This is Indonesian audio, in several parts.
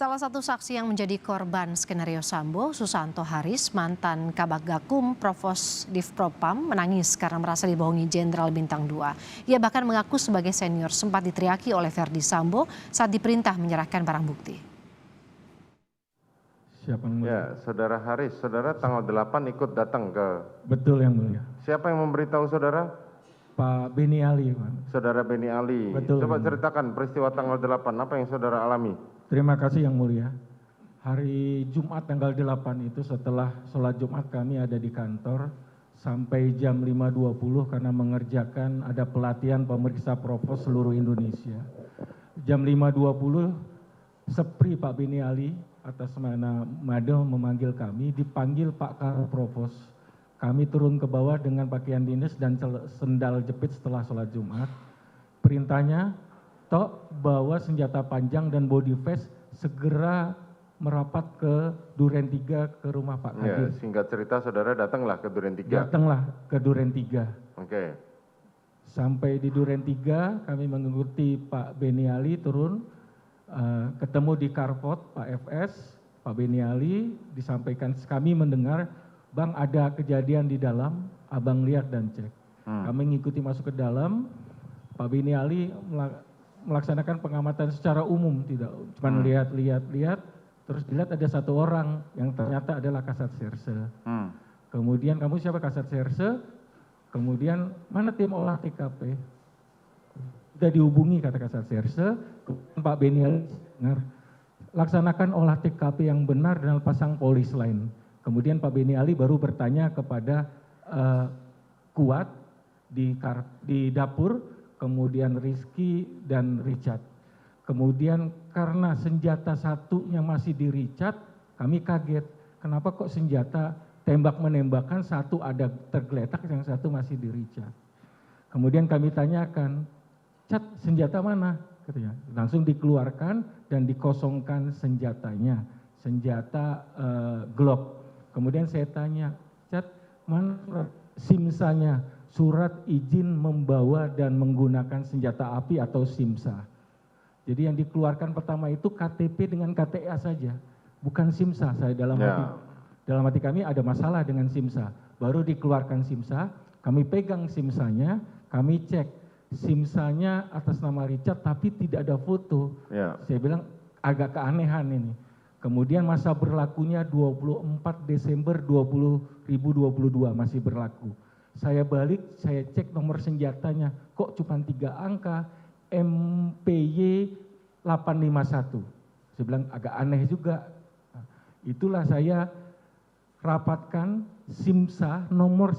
Salah satu saksi yang menjadi korban skenario Sambo, Susanto Haris, mantan Kabag Gakum Provos Divpropam, menangis karena merasa dibohongi Jenderal Bintang 2. Ia bahkan mengaku sebagai senior sempat diteriaki oleh Verdi Sambo saat diperintah menyerahkan barang bukti. Siapa yang mulia? Ya, Saudara Haris, saudara tanggal 8 ikut datang ke... Betul yang mulia. Siapa yang memberitahu saudara? Pak Beni Ali, Pak. Saudara Beni Ali. Betul. Coba ceritakan peristiwa tanggal 8, apa yang saudara alami? Terima kasih yang mulia. Hari Jumat tanggal 8 itu setelah sholat Jumat kami ada di kantor sampai jam 5.20 karena mengerjakan ada pelatihan pemeriksa provos seluruh Indonesia. Jam 5.20 Sepri Pak Beni Ali atas nama Mado memanggil kami, dipanggil Pak Karo Provos. Kami turun ke bawah dengan pakaian dinas dan sendal jepit setelah sholat Jumat. Perintahnya, Tok bawa senjata panjang dan body vest segera merapat ke Duren 3 ke rumah Pak Kadir. Ya, singkat cerita saudara datanglah ke Duren 3. Datanglah ke Duren 3. Oke. Sampai di Duren 3 kami mengikuti Pak Beni Ali turun, ketemu di Karpot Pak FS, Pak Beni Ali, disampaikan kami mendengar, Bang ada kejadian di dalam, abang lihat dan cek. Kami mengikuti masuk ke dalam, Pak Beni Ali melaksanakan pengamatan secara umum, tidak cuma lihat, terus dilihat ada satu orang yang ternyata adalah Kasat Serse. Kemudian kamu siapa Kasat Serse? Kemudian mana tim olah TKP? Sudah dihubungi kata Kasat Serse, Pak Beni Ali laksanakan olah TKP yang benar dan pasang polis lain. Kemudian Pak Beni Ali baru bertanya kepada Kuat di dapur, kemudian Rizky dan Richard. Kemudian karena senjata satunya masih di Richard, kami kaget. Kenapa kok senjata tembak-menembakkan satu ada tergeletak, yang satu masih di Richard. Kemudian kami tanyakan, Cat senjata mana? Katanya. Langsung dikeluarkan dan dikosongkan senjatanya. Senjata Glock. Kemudian saya tanya, Cat mana simsanya? Surat izin membawa dan menggunakan senjata api atau SIMSA. Jadi yang dikeluarkan pertama itu KTP dengan KTA saja, bukan SIMSA. Saya dalam hati kami ada masalah dengan SIMSA. Baru dikeluarkan SIMSA, kami pegang SIMSAnya, kami cek SIMSAnya atas nama Richard tapi tidak ada foto. Saya bilang agak keanehan ini. Kemudian masa berlakunya 24 Desember 2022 masih berlaku. Saya balik, saya cek nomor senjatanya, kok cuma 3 angka, MPY 851. Saya bilang agak aneh juga. Nah, itulah saya rapatkan SIMSA, nomor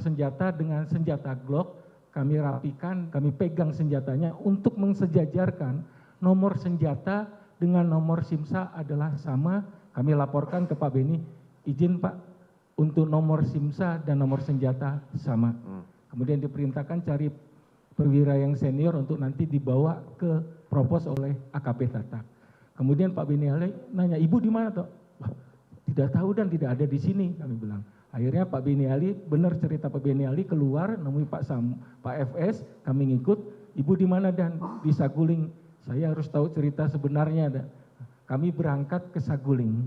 senjata dengan senjata Glock, kami rapikan, kami pegang senjatanya untuk mensejajarkan nomor senjata dengan nomor SIMSA adalah sama. Kami laporkan ke Pak Beni, izin Pak, untuk nomor SIMSA dan nomor senjata sama. Kemudian diperintahkan cari perwira yang senior untuk nanti dibawa ke Provos oleh AKP Tatak. Kemudian Pak Beni Ali nanya, ibu di mana toh? Wah, tidak tahu dan tidak ada di sini, kami bilang. Akhirnya Pak Beni Ali, benar cerita Pak Beni Ali, keluar nemui Pak FS, kami ngikut, ibu di mana dan? Di Saguling. Saya harus tahu cerita sebenarnya. Dan kami berangkat ke Saguling.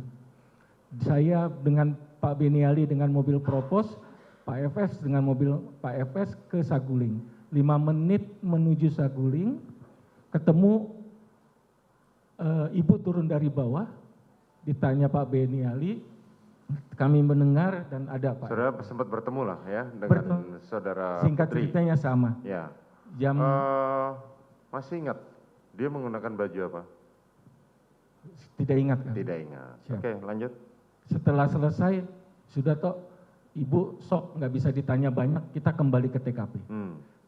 Saya dengan Pak Beni Ali dengan mobil Provos, Pak FS dengan mobil Pak FS ke Saguling. 5 menit menuju Saguling, ketemu ibu turun dari bawah, ditanya Pak Beni Ali, kami mendengar dan ada Pak. Saudara sempat bertemu lah ya dengan saudara Singkat Putri. ceritanya sama. Ya. Jam masih ingat dia menggunakan baju apa? Tidak ingat kan? Tidak ingat. Siap. Oke, lanjut. Setelah selesai, sudah toh ibu sok nggak bisa ditanya banyak, kita kembali ke TKP.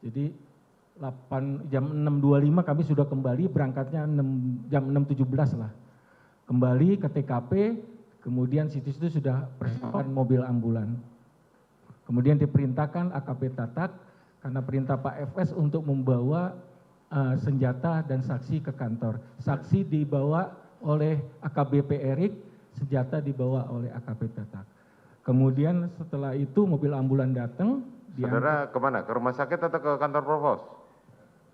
Jadi jam 6.25 kami sudah kembali, berangkatnya jam 6.17 lah. Kembali ke TKP, kemudian situ-situ sudah persiapan mobil ambulan. Kemudian diperintahkan AKP Tatak, karena perintah Pak FS untuk membawa senjata dan saksi ke kantor. Saksi dibawa oleh AKBP Erik, senjata dibawa oleh AKP Tatak. Kemudian setelah itu mobil ambulan datang. Saudara kemana? Ke rumah sakit atau ke kantor Provos?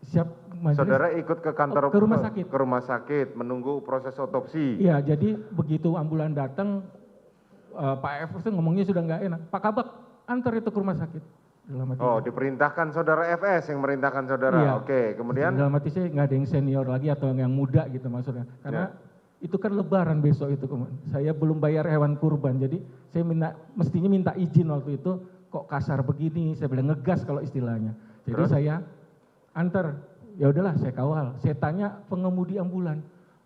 Siap majelis. Saudara ikut ke kantor ke rumah sakit. ke rumah sakit menunggu proses otopsi. Iya, jadi begitu ambulan datang, Pak FS tuh ngomongnya sudah nggak enak. Pak Kabak, antar itu ke rumah sakit. Dalam hati, Oh, diperintahkan saudara FS yang merintahkan saudara. iya. Oke, kemudian Dalam hati saya nggak ada yang senior lagi atau yang muda gitu maksudnya. Karena itu kan lebaran besok itu. Saya belum bayar hewan kurban, jadi saya mestinya minta izin waktu itu. Kok kasar begini? Saya bilang ngegas kalau istilahnya. Jadi Terus? saya antar. Ya udahlah, saya kawal. Saya tanya pengemudi ambulan,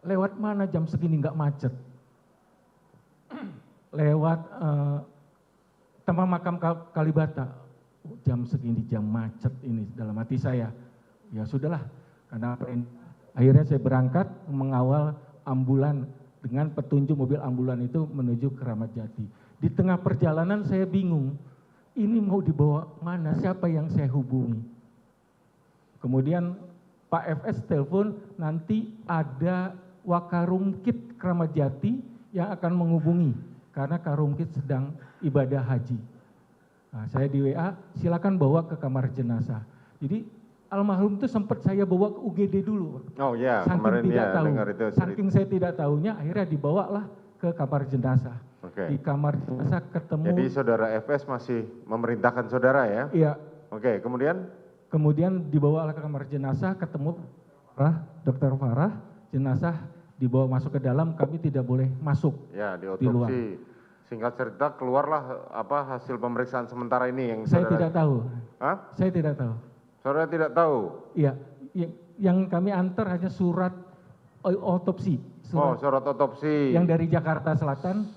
lewat mana jam segini nggak macet? Lewat Taman Makam Kalibata. Jam segini jam macet ini dalam hati saya. Ya sudahlah, karena akhirnya saya berangkat mengawal ambulan dengan petunjuk mobil ambulan itu menuju Keramat Jati. Di tengah perjalanan saya bingung, ini mau dibawa mana, siapa yang saya hubungi. Kemudian Pak FS telepon, nanti ada Wakarumkit Keramat Jati yang akan menghubungi, karena Karumkit sedang ibadah haji. Nah, saya di WA, silakan bawa ke kamar jenazah. Jadi almarhum itu sempat saya bawa ke UGD dulu. oh ya, Saking kemarin tidak ya tahu, dengar itu cerita. saking saya tidak tahunya, akhirnya dibawalah ke kamar jenazah. Oke. Di kamar jenazah ketemu. Jadi saudara FS masih memerintahkan saudara ya? Iya. Oke, Kemudian dibawa ke kamar jenazah, ketemu Dokter Farah, jenazah dibawa masuk ke dalam, kami tidak boleh masuk. ya di Di luar. otopsi. Singkat cerita keluarlah hasil pemeriksaan sementara ini yang Saya saudara. tidak tahu. Hah? Saya tidak tahu. Saudara tidak tahu? Iya, yang kami antar hanya surat otopsi. Oh, surat otopsi. Yang dari Jakarta Selatan.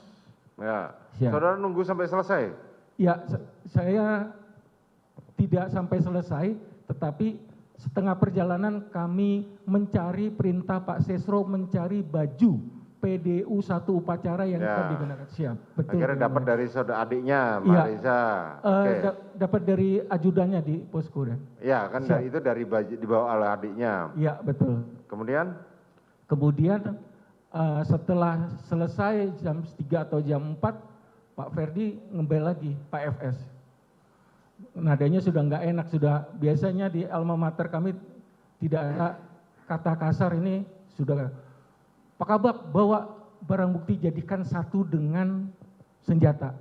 Ya. Siap. Saudara nunggu sampai selesai? Ya, saya tidak sampai selesai, tetapi setengah perjalanan kami mencari perintah Pak Sesro mencari baju PDU satu upacara yang akan digunakan. Siap, betul. Akhirnya dapat dari saudara adiknya, Iya. Marisa. Oke. Dapat dari ajudannya di posko. Ya, kan Siap. itu dari baju dibawa oleh adiknya. Iya, betul. Kemudian? Kemudian setelah selesai jam 3 atau jam 4, Pak Ferdi ngembel lagi, Pak FS. Nadanya sudah nggak enak, sudah biasanya di alma mater kami tidak ada kata kasar, ini sudah. Pak Kabak bawa barang bukti jadikan satu dengan senjata.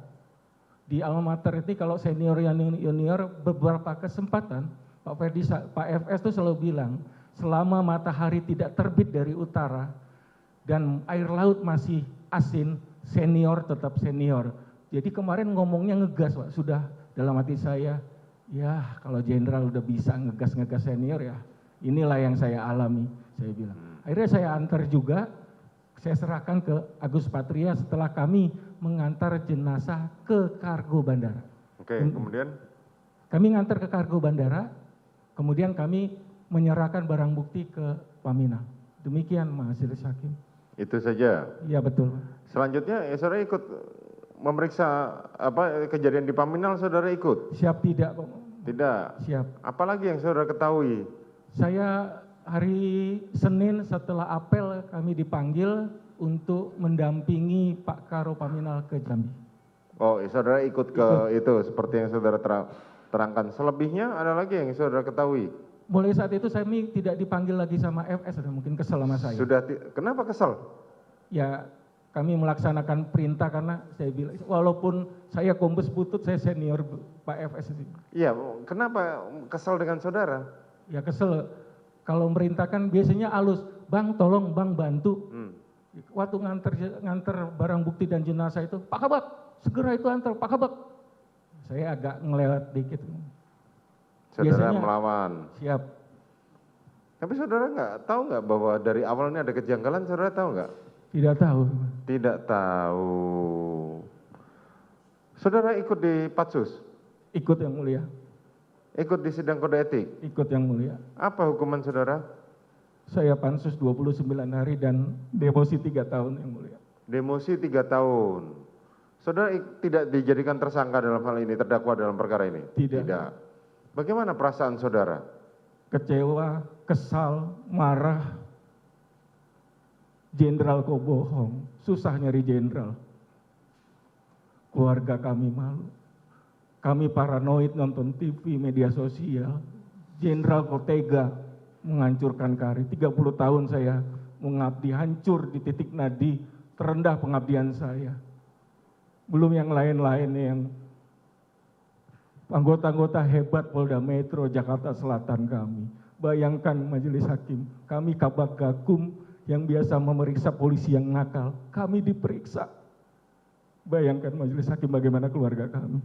Di alma mater ini kalau senior junior beberapa kesempatan Pak Ferdi, Pak FS itu selalu bilang, selama matahari tidak terbit dari utara dan air laut masih asin, senior tetap senior. Jadi kemarin ngomongnya ngegas, Pak. Sudah dalam hati saya, ya kalau jenderal udah bisa ngegas-ngegas senior ya, inilah yang saya alami, saya bilang. Akhirnya saya antar juga, saya serahkan ke Agus Patria setelah kami mengantar jenazah ke kargo bandara. Oke, kemudian? Kami ngantar ke kargo bandara, kemudian kami menyerahkan barang bukti ke Paminal. Demikian Majelis Hakim. Itu saja. Iya betul. Selanjutnya saudara ikut memeriksa kejadian di Paminal, saudara ikut? Siap tidak, Pak? Tidak. Siap. Apalagi yang saudara ketahui? Saya hari Senin setelah apel kami dipanggil untuk mendampingi Pak Karo Paminal ke Jambi. Oh, saudara ikut ke itu seperti yang saudara terangkan. Selebihnya ada lagi yang saudara ketahui? Mulai saat itu saya tidak dipanggil lagi sama FS, dan mungkin kesel sama saya. Kenapa kesel? Ya kami melaksanakan perintah karena saya bilang, walaupun saya kombes butut, saya senior Pak FS. Iya, kenapa kesel dengan saudara? Ya kesel, kalau merintahkan biasanya halus, Bang tolong Bang bantu. Waktu nganter barang bukti dan jenazah itu, Pak Kabak, segera itu antar, Pak Kabak. Saya agak ngelewat dikit. Saudara Biasanya, melawan. Siap. Tapi saudara tahu nggak bahwa dari awalnya ada kejanggalan, saudara tahu nggak? Tidak tahu. Tidak tahu. Saudara ikut di Patsus? Ikut yang mulia. Ikut di sidang kode etik? Ikut yang mulia. Apa hukuman saudara? Saya pansus 29 hari dan demosi 3 tahun yang mulia. Demosi 3 tahun. Saudara tidak dijadikan tersangka dalam hal ini, terdakwa dalam perkara ini? Tidak. Bagaimana perasaan saudara? Kecewa, kesal, marah. Jenderal kok bohong, susah nyari jenderal. Keluarga kami malu. Kami paranoid nonton TV, media sosial. Jenderal kok tega. menghancurkan karir. 30 tahun saya mengabdi, hancur di titik nadi terendah pengabdian saya. Belum yang lain-lain yang anggota-anggota hebat Polda Metro Jakarta Selatan kami. Bayangkan Majelis Hakim, kami Kabag Gakum yang biasa memeriksa polisi yang nakal, kami diperiksa. Bayangkan Majelis Hakim bagaimana keluarga kami.